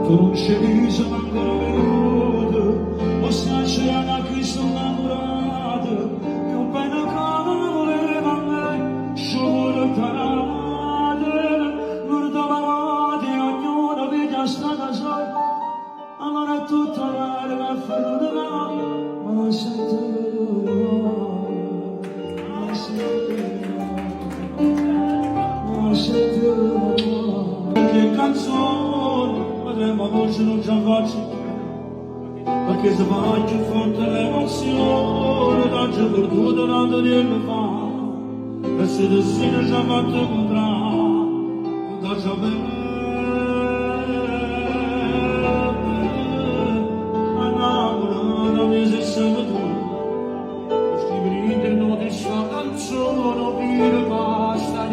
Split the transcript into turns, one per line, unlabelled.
tu non scegli se ancora venuto, o se c'è una che sono innamorata, che un bene come voleva a me, scioglie tarate, non domani ognuno vede strada sola, allora è tutta l'anima a farlo di me, ma non sento non sento che canzone potremmo voce non già faccio perché se va più forte l'emozione da già perduto tanto tempo fa e se destino già fatto incontrare da già bene annamorata mi sei sempre tu scrivere in te non ti sta canzone non dire basta